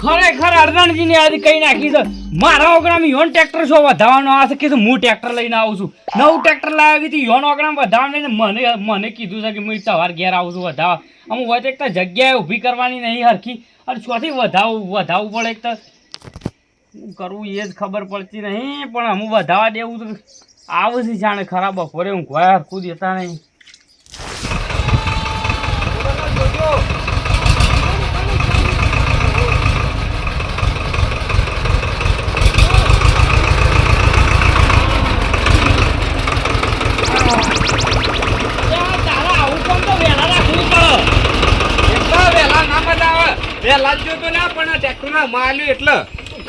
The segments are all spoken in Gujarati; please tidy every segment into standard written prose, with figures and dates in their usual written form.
ખરેખર અરજણજી ને આજે કઈ નાખી છે મારા ઓગણામાં યોન ટ્રેક્ટર શો વધારવાનો આવશે કે હું ટ્રેક્ટર લઈને આવું છું નવું ટ્રેક્ટર લાવી હતી યોન ઓગણામાં વધારવાનું મને કીધું છે કે હું સવાર ઘેર આવું છું વધારવા અમુક હોય તો એક તો જગ્યાએ ઊભી કરવાની નહીં હરખી અને ચોથી વધાવવું પડે એક તો શું કરવું એ જ ખબર પડતી નહીં પણ અમુક વધારવા દેવું તો આવે છે જાણે ખરાબ બપોરે હું કોઈ હરખું દેતા નહીં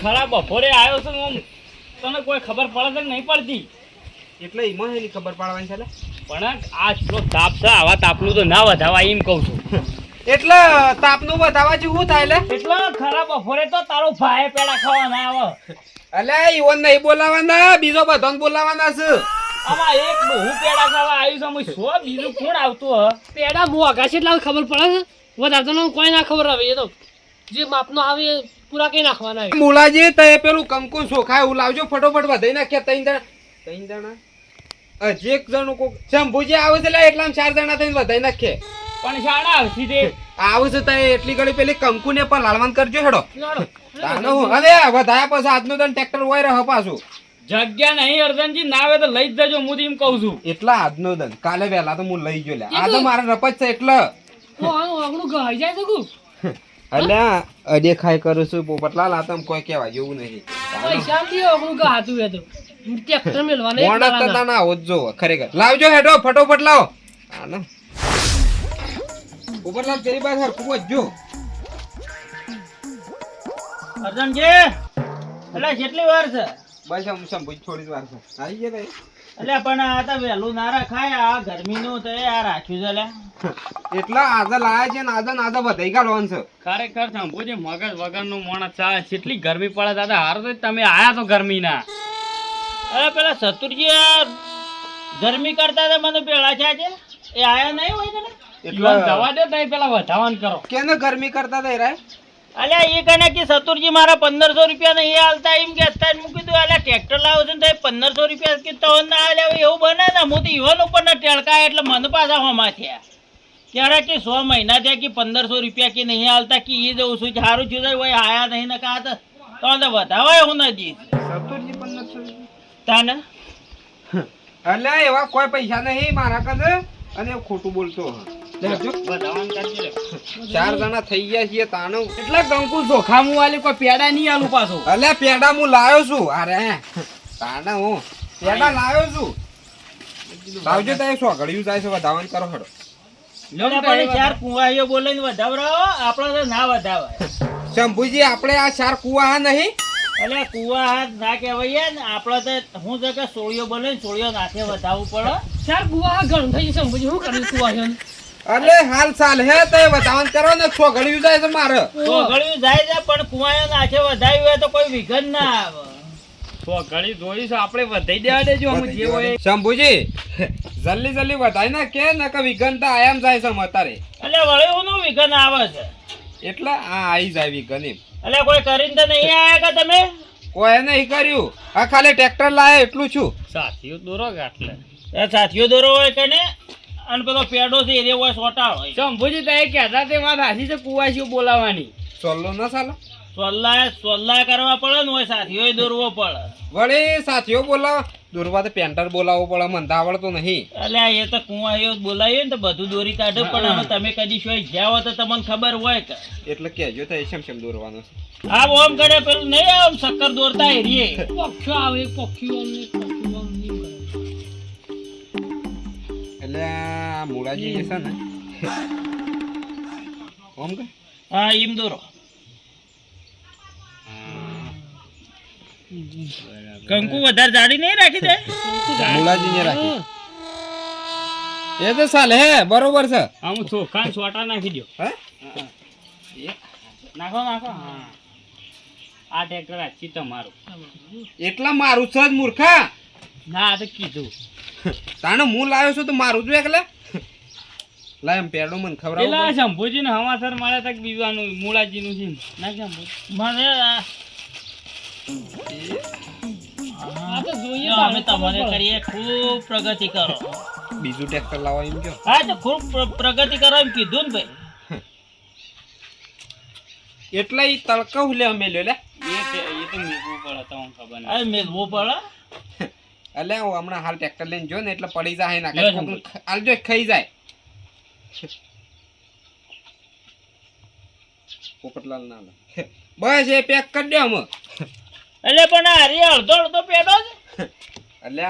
ખરાબ બપોરે આવ્યો છે તને કોઈ ખબર પડે છે નહીં પડતી એટલે એમાં એની ખબર પાડવાની છે પણ આ જો તાપ છે આવા તાપનું તો ના વધાવા એમ કહું છું એટલે તાપનું વધાવા જેવું થાય એટલે ખરાબ બપોરે તો તારો ભાઈ પેડા ખાવા ના આવે અલે ઈવન નહીં બોલાવાના બીજો બધાને બોલાવાના છે આમાં એક હું પેડા ખાવા આવ્યું છે સો બીજું કોણ આવતું હ પેડા મોઘા છે એટલે ખબર પડે છે વધારે તો કોઈ ના ખબર આવે એ તો જે માપનો આવે એ પૂરા કઈ નાખવાના આવે મુલાજી તે પેલું કંકુ સોખા એવું લાવજો ફટોફટ વધાઈ નાખ્યા ત્રણ જણા હજી એક જણનું કોક શંભુજી આવે છે એટલા 4 જણા થઈને વધાઈ નાખે પણ શાળા આવતી તે આવે છે તે એટલી ઘડી પેલી કંકુ ને પણ લાલવાન કરજો હેડો હવે વધાયા પછી આજનો તો ટ્રેક્ટર હોય રહ પાછું જગ્યા નહીં અર્જનજી ના આવે તો લઈ જ જજો હું એમ કહું છું એટલા આજનો દન કાલે વહેલા તો હું લઈ ગયો લે આજે મારે રપત છે એટલે આપણું ગઈ જાય તો અલ્યા અદેખાઈ કરું છું પોપટલાલ આ તમ કોઈ કહેવા જેવું નહીં પૈસા લીયો આપણું ગાતું એ તો ટ્રેક્ટર મેલવાને મોણસ તો ના હોત જો ખરેખર લાવજો હેડો ફટોફટ લાવો આનો પોપટલાલ તેરી પાસે હરખું વધજો અર્જનજી એટલે કેટલી વાર છે બસ આમ સંભુજ થોડી વાર છે આવી ગયા ભાઈ એટલે પણ આ તો વહેલું ના રખાય આ ગરમીનું તો આ રાખ્યું છે લે એટલા આજે લાયા છે ને આજે વધાઈ ગાળવાનું છે ખરેખર શંભુજી મગજ વગરનું માણસ છે કેટલી ગરમી પડે દાદા હારું તો તમે આયા તો ગરમીના અરે પેલા સતુરજી ગરમી કરતા હતા મને પેલા છે આજે એ આયા નહીં હોય તને એટલે જવા દે તઈ પેલા વધાવાન કરો કેને ગરમી કરતા હતા રે અલ્યા એ કને કે સતુરજી મારા 1500 રૂપિયા નહીં હાલતા એમ કે મૂકી દઉં અલ્યા ટ્રેક્ટર લાવો છે ને 1500 રૂપિયા કે તો ના હાલ્યા એવું બને ને હું તો ઈવન ઉપર ના ટેળકાય એટલે મને પાછા હોમાં થયા ત્યારે કે 100 મહિના થયા કે 1500 રૂપિયા કે નહીં હાલતા કે એ જવું છું સારું થયું હોય આયા નહીં ને કા તો વધાવાય હું નથી સતુરજી 1500 તાને અલ્યા એવા કોઈ પૈસા નહીં મારા કને અને ખોટું બોલતો વધાવાન કરજે 4 જણા થઈ ગયા છીએ તાનો એટલે કંકુ જોખામું વાલી કોઈ પેડા નહીં આલું પાછો અલ્યા પેડા હું લાવ્યો છું અરે તાના હું પેડા લાવ્યો છું લાવજો તારે સો ઘડિયું જાય છે વધાવાન કરો હડો ચાર કુવાઈઓ બોલે વધાવરાવો આપડે તો ના વધાવાય શંભુજી આપણે આ 4 કુવા નહીં એટલે કુવા હાથ ના કહેવાય ને આપડે તો હું તો કે સોળીઓ બોલે ને સોળીઓ નાખે વધાવવું પડે ચાર ગુવા ઘણું થઈ જશે પછી હું કરું કુવા છે અરે હાલ સાલ હે તો વધાવાન કરો ને સો ઘડિયું જાય છે મારે તો ઘડી જાય છે પણ કુવાયો નાખે વધાવી હોય તો કોઈ વિઘન ના આવે તો ઘડી જોઈશ આપણે વધાઈ દેવા દેજો અમે જે હોય શંભુજી જલ્દી વધાઈ ના કે ન કે વિઘનતા આયામ જાય છે અત્યારે એટલે વળી હું વિઘન આવે છે એટલે આ આવી જાય વિઘન એમ એટલે કોઈ કરીને તો નહીં આયા કે તમે કોઈ નહીં કર્યું આ ખાલી ટ્રેક્ટર લાયા એટલું છું સાથીઓ દોરો ગાટલે એ સાથીઓ દોરો હોય કે ને અને પેલો પેડો છે એ હોય સોટા હોય શંભુજી તો એ કહેતા તે વાત હાસી છે કુવાસીઓ બોલાવાની સોલ્લો ના સાલો સોલ્લા કરવા પડે ને હોય સાથીઓ દોરવો પડે વળી સાથીઓ બોલાવો દોરવા તો પેન્ટર બોલાવવો પડે મને તો આવડતો નહીં એટલે એ તો કુવાયો બોલાવીએ ને તો બધું દોરી કાઢે પણ હવે તમે કદી શું જ્યાં હો તો તમને ખબર હોય કે એટલે કેજો તો શમ દોરવાનું છે આ ઓમ કરે પેલું નહીં આમ શક્કર દોરતા હેરીએ પક્ષી આવે પક્ષીઓ એટલે આ મુળાજી જે છે ને ઓમ કે હા એમ દોરો કંકુ વધારે જાડી નહીં રાખી દે મુળાજી ને રાખી એ તો સાલે હે બરોબર છે આમ ચોખા સોટા નાખી દો હે નાખો હા આ ટ્રેક્ટર આછી તમારું એટલા મારું છે જ મૂર્ખા ના આ તો કીધું તાણે હું લાવ્યો છું તો મારું જ એકલે લાય એમ પેડો મને પેલા ખવડાવો શંભુજીને હવાસર મળ્યા તા કે બીજાનું મૂળાજીનું છે ના શંભુજી મને આ તો જોઈએ જો તો અમે હવે ખબર તમારે પડે. કરીએ ખૂબ પ્રગતિ કરો બીજું ટ્રેક્ટર લાવો એમ કયો હા તો ખૂબ પ્રગતિ કરો એમ કીધું ને ભાઈ એટલે ઈ તડકા લે અમે લ્યો લે એ તો મેકવું પડે તમને ખબર નહીં આ મેલવું પડે એટલે હું હમણાં હાલ ટ્રેક્ટર લઈને જો ને એટલે પડી જાય ના લ્યો કોક આલજો ખાઈ જાય પોપટલાલ ના લે બસ એ પેક કરી દો અમે એટલે પણ આ હરી અડધો અડધો પેડો છે એટલે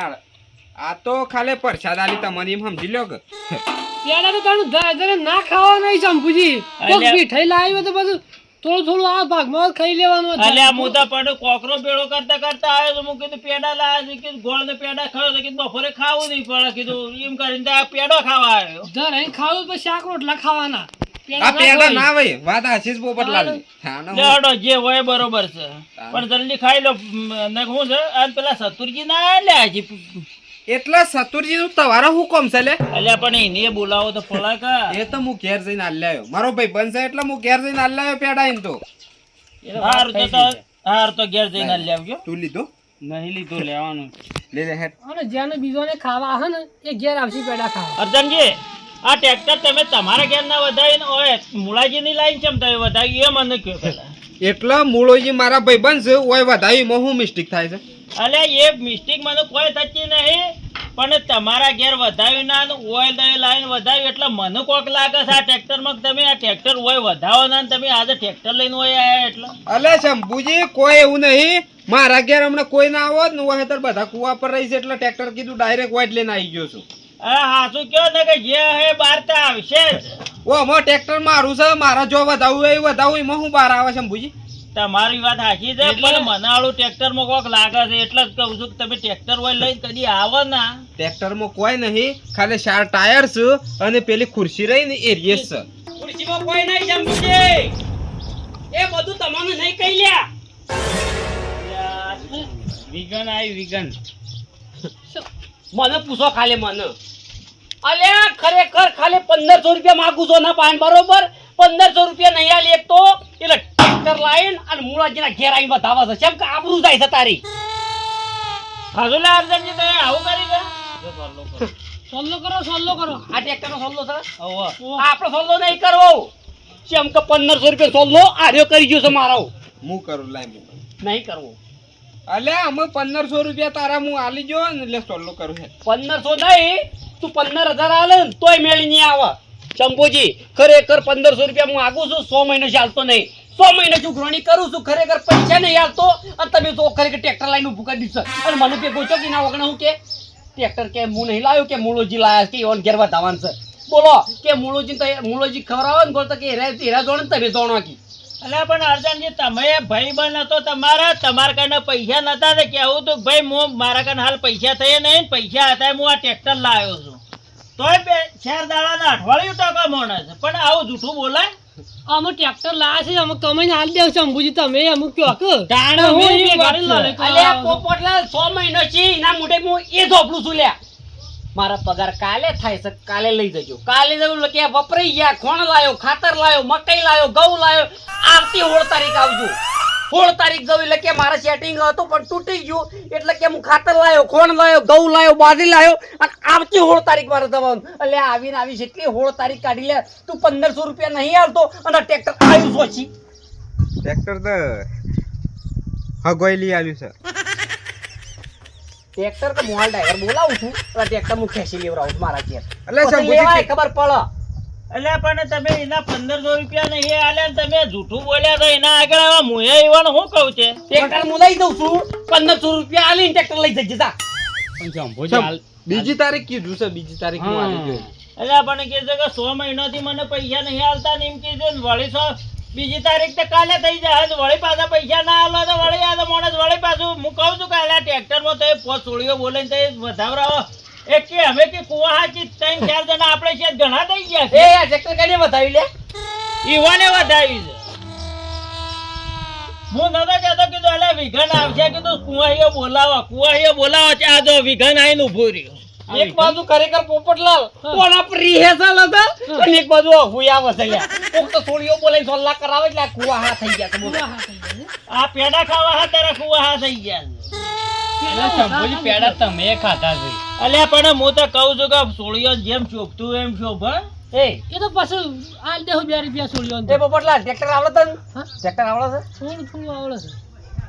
આ તો ખાલી પ્રસાદ આલી તમને એમ સમજી લો કે પેલા તો તારું જરા ના ખાવા નહીં શંભુજી કોક અલ્યા. મીઠાઈ લાવી તો બધું થોડું થોડું આ ભાગમાં ખાઈ લેવાનું હતું. અલ્યા હું તો પડ્યો કોકરો પેડો કરતા કરતા આવ્યો તો હું કીધું પેડા લાવ્યા છે કીધું ગોળ ને પેડા ખાયો તો કીધું બપોરે ખાવું નહીં પડે કીધું એમ કરીને તો આ પેડો ખાવા આવ્યો જરા અહીં ખાવું પછી શાક રોટલા ખાવાના આ પેડા ખવાય. ના ભાઈ વાત આશીષ પોપટલાલ ની. હા ના હું- લેડો જે હોય બરોબર છે પણ જલ્દી ખાઈ લો ને શું છે આ પેલા સતુરજી ના આલ્યા હજી એટલે સતુરજી નું તમારો હુકમ છે લે અલ્યા પણ એને બોલાવો તો પડે કા એ તો હું ઘેર જઈને આલ્યો મારો ભાઈ બનશે એટલે હું ઘેર જઈને આલ્યો પેડા એમ તો હાર તો હાર તો ઘેર જઈને આલ્યા આવજો તું લીધો નહીં લીધું લેવાનું લે લે હેડ અને જેને બીજોને ખાવા હે ને એ ઘેર આવશે પેડા ખાવા. અર્જનજી આ ટ્રેક્ટર તમે તમારા ઘેર ના વધાવીને ઓય મુળાજી ની લાઈન ચમ તમે વધાવી એ મને કહો પેલા એટલે મૂળોજી મારા ભાઈ બનશે ઓય વધાવી માં હું મિસ્ટેક થાય છે અલ્યા એ મિસ્ટેક મને કોઈ થતી નહીં પણ તમારા ઘેર વધાવી ના ઓઇલ દઈ લાઈન વધાવી એટલે મને કોક લાગે છે આ ટ્રેક્ટરમાં કે તમે આ ટ્રેક્ટર ઓય વધાવો ના ને તમે આજે ટ્રેક્ટર લઈને ઓય આયા એટલે અલે શંભુજી કોઈ એવું નહીં મારા ઘેર હમણાં કોઈ ના આવો ને હું અત્યારે બધા કુવા પર રહી છે એટલે ટ્રેક્ટર કીધું ડાયરેક્ટ વાઇટ લઈને આવી ગયો છું અરે હાચું કયો ને કે જે હે બાર તો આવશે જ ઓ અમાર ટ્રેક્ટર મારું છે મારા જો વધાવું એ વધાવું એમાં હું બહાર આવે શંભુજી તમારી વાત સાચી છે પણ મને આળું ટ્રેક્ટરમાં કોક લાગે છે એટલે જ કહું છું કે તમે ટ્રેક્ટર ઓઇલ લઈને કદી આવો ના ટ્રેક્ટરમાં કોઈ નહીં ખાલી 4 ટાયર છે અને પેલી ખુરશી રહી ને એ રેસ છે ખુરશીમાં કોઈ નહીં શંભુજી એ બધું તમને નહીં કહી લ્યા વિગન આવી વિગન મને પૂછો ખાલી મને અલ્યા ખરેખર ખાલી 1500 રૂપિયા માંગુ છો ના પાન બરોબર 1500 રૂપિયા નહીં આલી એક તો એટલે ટ્રેક્ટર લાઈન અને મુળાજીના ઘેર આવીને બતાવે છે કેમ કે આબરૂ જાય છે તારી હાજુલા અર્જનજી તમે આવું કરી ગયા સોલ્લો કરો આ ટ્રેક્ટરનો સોલ્લો છે ઓહો આપણો સોલ્લો નહીં કરવો કેમ કે 1500 રૂપિયા સોલ્લો આર્યો કરી ગયો છે મારો હું કરું લાય હું નહીં કરવો અલે અમે 1500 રૂપિયા તારા હું આલી જો ને એટલે સોલ્લો કરું હે 1500 નહીં તું 15000 આલે ને તોય મેળી નહીં આવે શંભુજી ખરેખર 1500 રૂપિયા હું આગું છું 100 મહિનો ચાલતો નહીં 100 મહિને ચૂકવણી કરું છું ખરેખર પૈસા નહીં આવતો અને તમે તો ખરેખર ટ્રેક્ટર લાઈન ઊભું કરી દીધું અને મને કે ગોચો કે ના વગણે હું કે ટ્રેક્ટર કે હું નહીં લાવ્યો કે મૂળોજી લાયા કે ઓન ઘેર વધાવવાનું છે બોલો કે મૂળોજી ખવડાવો ને બોલતો કે હેરા જોડે ને તમે જોણો કી અલ્યા પણ અર્જનજી તમે ભાઈ બન હતો તમારા કને પૈસા નતા તો કેવું તો ભાઈ હું મારા કને હાલ પૈસા થયા નહીં ને પૈસા હતા હું આ ટ્રેક્ટર લાવ્યો છું તોય 4 દાડાના અઠવાડિયું ટકા મોણે છે પણ આવું જૂઠું બોલાય અમે ટ્રેક્ટર લાયા છે અમુક તમે હાલ દેવ શંભુજી તમે અમુક કયો કે તાણે હું હું એ એ ગાડી વાત લઈ છે. અલ્યા પોપટલાલ 100 મહિનો છે એના મોઢે હું એ ઝોપડું છું લ્યા મારા પગાર કાલે થાય છે કાલે લઈ જજો કાલે જવું કે વપરાઈ ગયા ખોણ લાયો ખાતર લાયો મકાઈ લાયો ઘઉં લાયો આવતી 16 તારીખ આવજો 16 તારીખ જવું એટલે કે મારા સેટિંગ હતું પણ તૂટી ગયું એટલે કે હું ખાતર લાયો ખોણ લાયો ઘઉં લાયો બાજરી લાયો અને આવતી 16 તારીખ મારે જવાનું એટલે આવીને આવી એટલી 16 તારીખ કાઢી લે તું 1500 રૂપિયા નહીં આવતો અને ટ્રેક્ટર આવ્યું સોચી ટ્રેક્ટર તો હગોઈ લઈ આવ્યું છે ટ્રેક્ટર તો મોલ ડ્રાઈવર બોલાવું છું એટલે ટ્રેક્ટર હું ખેંચી લેવડાવું મારા ઘેર એટલે પછી શંભુજી લેવાય ખબર પડે અલ્યા પણ તમે એના 1500 રૂપિયા નહીં આલ્યા ને તમે જૂઠું બોલ્યા તો એના આગળ આવા મુએ એવાનું શું કહું છે ટ્રેક્ટર હું લઈ દઉં છું 1500 રૂપિયા આલીને ટ્રેક્ટર લઈ જજે જા પણ શંભુજી હાલ બીજી તારીખ કીધું છે બીજી તારીખ હું આલી ગયો અલ્યા પણ કે છે કે 100 મહિનાથી મને પૈસા નહીં આલતા ને એમ કીધું ને વળી બીજી તારીખ તો કાલે થઈ જાય તો વળી પાછા પૈસા ના આલો તો વળી આ તો માણસ વળી પાછું હું કહું છું કે અલ્યા ટ્રેક્ટરમાં તો એ પોત સોળીઓ બોલે ને તો એ વધાવરાવો એક કે અમે કે કુવા હાચી 3-4 જણા આપણે છે ઘણા થઈ ગયા એ છે આ ટ્રેક્ટર કાઢી વધાવી લે ઈવાને વધાવી છે હું નતો કહેતો કીધું અલ્યા વિઘન આવશે કીધું કુવાહીઓ બોલાવો છે આ જો વિઘન આવીને ઊભો રહ્યો એક બાજુ ખરેખર પોપટલાલ હા. કોના પર રિહેર્સલ હતા અને એક બાજુ હુયા વસલ્યા કોક તો છોડીઓ બોલે સોલ્લા કરાવે એટલે આ કુવા હા થઈ ગયા છે બોલો. આ પેડા ખાવા હા તારા કુવા હા થઈ ગયા છે. એટલે શંભુજી પેડા તમે ખાધા છે. અલ્યા પણ હું તો કહું છું કે સોળીઓ જેમ શોભતું એમ શોભ હં? એ એ તો પાછું આ દે 2 રૂપિયા છોડ્યો એ પોપટલાલ ટ્રેક્ટર આવડે તને હા? ટ્રેક્ટર આવડે છે થોડું થોડું આવડે છે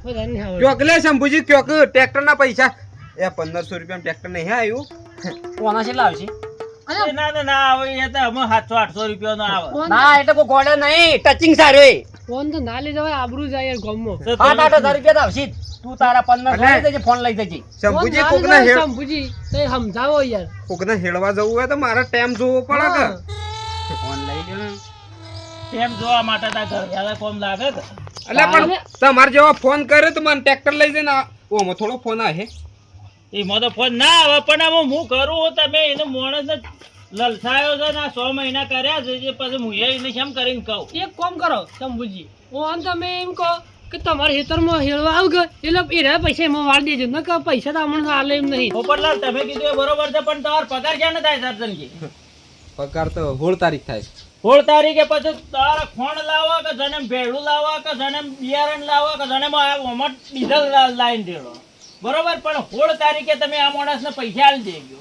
વધારે નહીં આવડે ચોક લે શંભુજી ચોક ટ્રેક્ટર ના પૈસા એ 1500 રૂપિયા ટ્રેક્ટર નહીં આવ્યું કોના કેટલા આવશે એ ના આવે એ તો અમે 700-800 રૂપિયાનો આવે. ફોન ના એટલે કોઈ ગોડા નહીં ટચિંગ સારું એ ફોન તો ના લઈ જવાય આબરૂ જાય યાર ગામમાં તો 7-8 હજાર રૂપિયા તો આવશે જ. તું તારા 1500 લઈ જજે ફોન લઈ જજે શંભુજી ફોન કોક ના ના લઈ જવાય, શંભુજી તો એ સમજાવો યાર કોક ના હેળવા જવું હોય તો મારા ટાઈમ જોવો પડે કે હા. ફોન લઈ લ્યો ને એમ જોવા માટે તાર ઘર વાળા કોમ લાગે કે? એટલે પણ તમારે જેવા ફોન કર્યો તો મને ટ્રેક્ટર લઈ જઈને ઓમાં થોડો ફોન આવે એમાં તો ફોન ના આવે પણ આમાં હું કરું તમે એને માણસને લલસાયો છે ને આ 6 મહિના કર્યા છે જે પછી હું એને કેમ કરીને કહું એક કામ કરો શંભુજી ઓન તમે એમ કહો કે તમારા ખેતરમાં હેળવા આવ ગયો એટલે એ રહ્યા પૈસા એમાં વાળ દેજો ન કે પૈસા તો અમને હાલે એમ નહીં પોપટલાલ તમે કીધું એ બરોબર છે પણ તમારો પગાર ક્યાં થાય સરજનજી? પગાર તો 16 તારીખ થાય 16 તારીખે પછી તારા ખોણ લાવવા કે જને ભેળું લાવવા કે જને બિયારણ લાવવા કે જને ઓમટ ડીઝલ લાઈન દેડો બરોબર પણ 16 તારીખે તમે આ માણસને પૈસા આલી દેજો.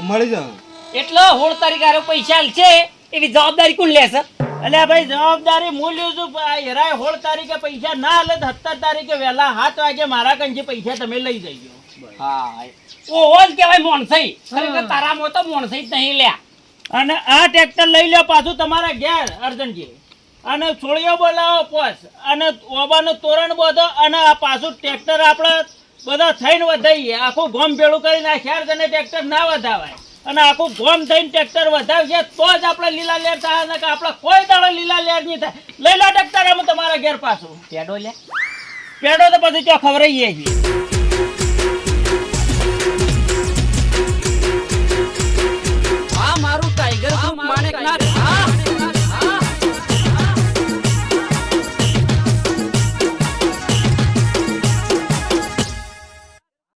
મળી જાય એટલે 16 તારીખે આરે પૈસા આલશે એની જવાબદારી કોણ લેશે અલ્યા ભાઈ જવાબદારી હું લ્યું છું આ હેરાય 16 તારીખે પૈસા ના આલે તો 17 તારીખે વહેલા 7 વાગે મારા કંજી પૈસા તમે લઈ જજો. હા ઓહો જ કહેવાય મોણસઈ ખરેખર તારામાં તો મોણસઈ જ નહીં લ્યા અને આ ટ્રેક્ટર લઈ લો પાછું તમારા ઘેર અર્જનજી અને છોડીઓ બોલાવો પોસ અને ઓબાનું તોરણ બધો અને આ પાછું ટ્રેક્ટર આપણે બધા થઈને વધાઈએ આખું ગોમ ભેળું કરીને આ ચાર જણે ટ્રેક્ટર ના વધાવાય અને આખું ગોમ થઈને ટ્રેક્ટર વધાવશે તો જ આપણે લીલા લેર થાય ને કે આપણે કોઈ દાડો લીલા લેર નહીં થાય. લઈ લો ટ્રેક્ટર અમે તમારા ઘેર પાછું પેડો લ્યા પેડો તો પછી ચો ખવડાવીએ છીએ.